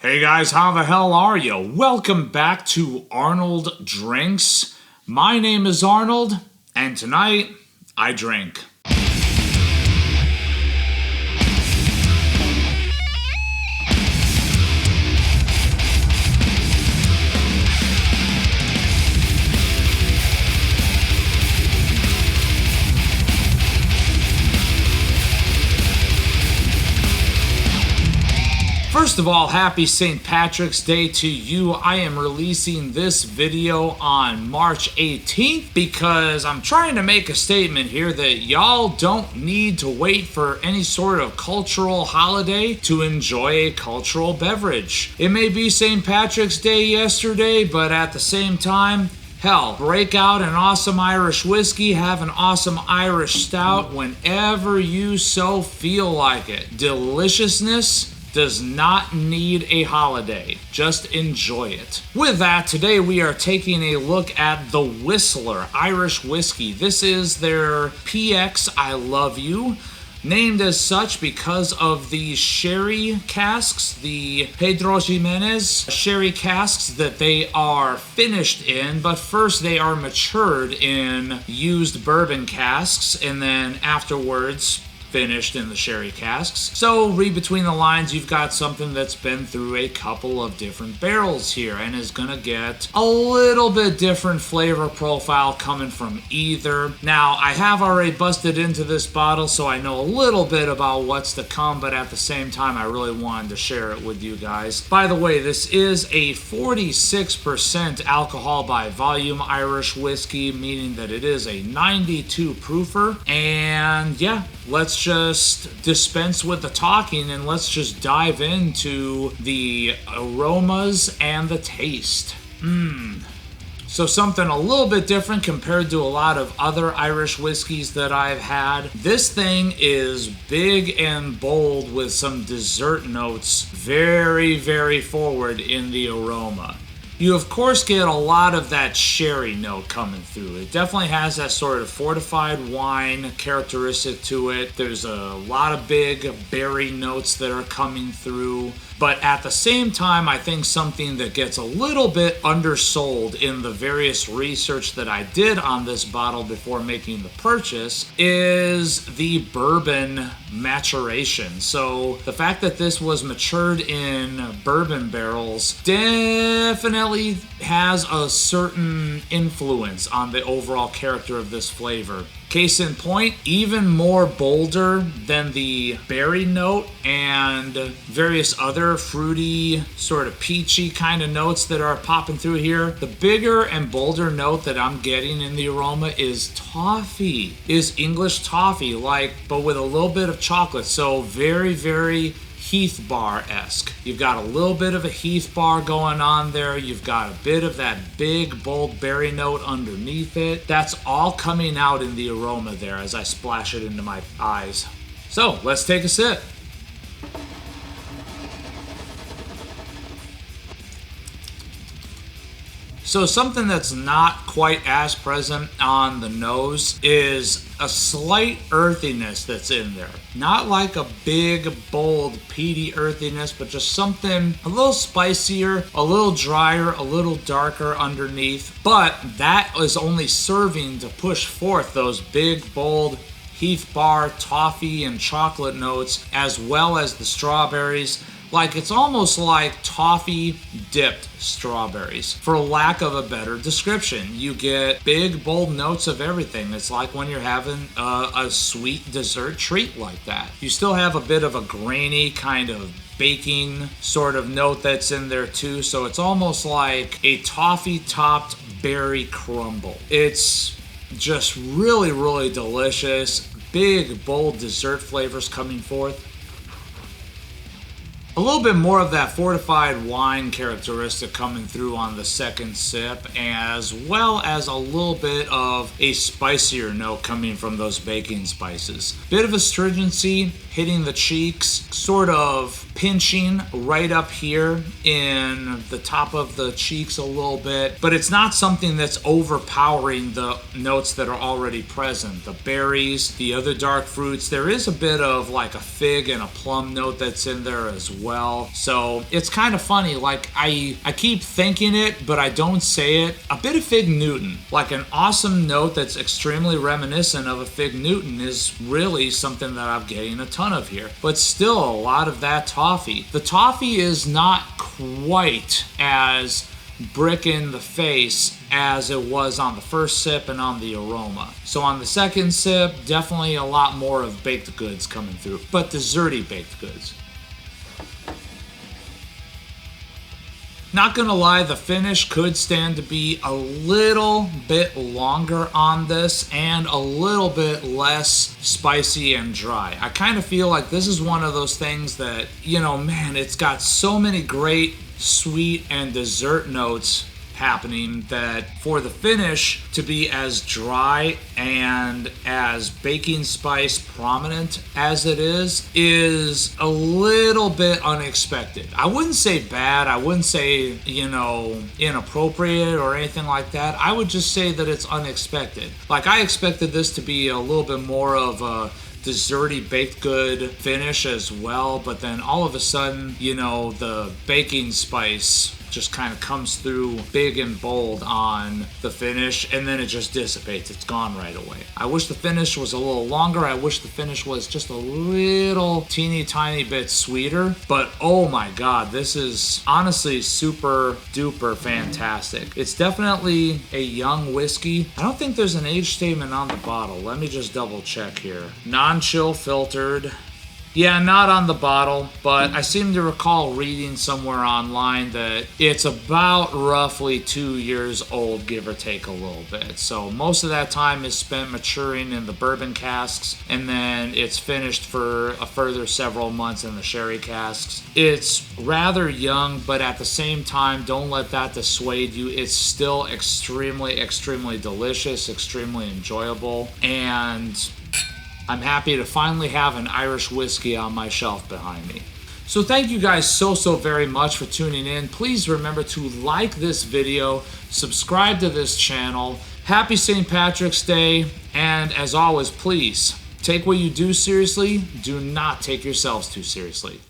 Hey guys, how the hell are you? Welcome back to Arnold Drinks. My name is Arnold, and tonight, I drink. First of all, happy St. Patrick's Day to you. I am releasing this video on March 18th because I'm trying to make a statement here that y'all don't need to wait for any sort of cultural holiday to enjoy a cultural beverage. It may be St. Patrick's Day yesterday, but at the same time, hell, break out an awesome Irish whiskey, have an awesome Irish stout whenever you so feel like it. Deliciousness does not need a holiday. Just enjoy it. With that, today we are taking a look at the Whistler Irish Whiskey. This is their PX I Love You, named as such because of the sherry casks, the Pedro Ximénez sherry casks that they are finished in, but first they are matured in used bourbon casks and then afterwards finished in the sherry casks. So read between the lines, you've got something that's been through a couple of different barrels here and is gonna get a little bit different flavor profile coming from either. Now, I have already busted into this bottle, so I know a little bit about what's to come, but at the same time, I really wanted to share it with you guys. By the way, this is a 46% alcohol by volume Irish whiskey, meaning that it is a 92 proofer. And yeah, let's just dispense with the talking and let's just dive into the aromas and the taste. So something a little bit different compared to a lot of other Irish whiskeys that I've had. This thing is big and bold with some dessert notes very, very forward in the aroma. You, of course, get a lot of that sherry note coming through. It definitely has that sort of fortified wine characteristic to it. There's a lot of big berry notes that are coming through. But at the same time, I think something that gets a little bit undersold in the various research that I did on this bottle before making the purchase is the bourbon maturation. So the fact that this was matured in bourbon barrels definitely has a certain influence on the overall character of this flavor. Case in point, even more bolder than the berry note and various other fruity, sort of peachy kind of notes that are popping through here. The bigger and bolder note that I'm getting in the aroma is toffee, is English toffee, but with a little bit of chocolate. So very, very Heath Bar-esque. You've got a little bit of a Heath Bar going on there. You've got a bit of that big, bold berry note underneath it. That's all coming out in the aroma there as I splash it into my eyes. So let's take a sip. So something that's not quite as present on the nose is a slight earthiness that's in there. Not like a big, bold, peaty earthiness, but just something a little spicier, a little drier, a little darker underneath. But that is only serving to push forth those big, bold Heath Bar, toffee, and chocolate notes, as well as the strawberries. It's almost like toffee dipped strawberries, for lack of a better description. You get big, bold notes of everything. It's like when you're having a sweet dessert treat like that. You still have a bit of a grainy kind of baking sort of note that's in there too. So it's almost like a toffee topped berry crumble. It's just really, really delicious. Big, bold dessert flavors coming forth. A little bit more of that fortified wine characteristic coming through on the second sip, as well as a little bit of a spicier note coming from those baking spices. Bit of astringency hitting the cheeks, sort of pinching right up here in the top of the cheeks a little bit, but it's not something that's overpowering the notes that are already present. The berries, the other dark fruits, there is a bit of like a fig and a plum note that's in there as well. So it's kind of funny, like I keep thinking it, but I don't say it. A bit of Fig Newton, like an awesome note that's extremely reminiscent of a Fig Newton, is really something that I'm getting a ton of here. But still a lot of that toffee. The toffee is not quite as brick in the face as it was on the first sip and on the aroma. So on the second sip, definitely a lot more of baked goods coming through, but desserty baked goods. Not gonna lie, the finish could stand to be a little bit longer on this and a little bit less spicy and dry. I kind of feel like this is one of those things that, you know, man, it's got so many great sweet and dessert notes happening that for the finish to be as dry and as baking spice prominent as it is a little bit unexpected. I wouldn't say bad, I wouldn't say, you know, inappropriate or anything like that. I would just say that it's unexpected. Like, I expected this to be a little bit more of a desserty baked good finish as well, but then all of a sudden, you know, the baking spice just kind of comes through big and bold on the finish, and then it just dissipates. It's gone right away. I wish the finish was a little longer. I wish the finish was just a little teeny tiny bit sweeter, but oh my god, this is honestly super duper fantastic. It's definitely a young whiskey. I don't think there's an age statement on the bottle. Let me just double check here. Non-chill filtered. Yeah, not on the bottle, but I seem to recall reading somewhere online that it's about roughly 2 years old, give or take a little bit. So most of that time is spent maturing in the bourbon casks, and then it's finished for a further several months in the sherry casks. It's rather young, but at the same time, don't let that dissuade you. It's still extremely, extremely delicious, extremely enjoyable, and I'm happy to finally have an Irish whiskey on my shelf behind me. So thank you guys so very much for tuning in. Please remember to like this video, subscribe to this channel. Happy St. Patrick's Day, and as always, please take what you do seriously. Do not take yourselves too seriously.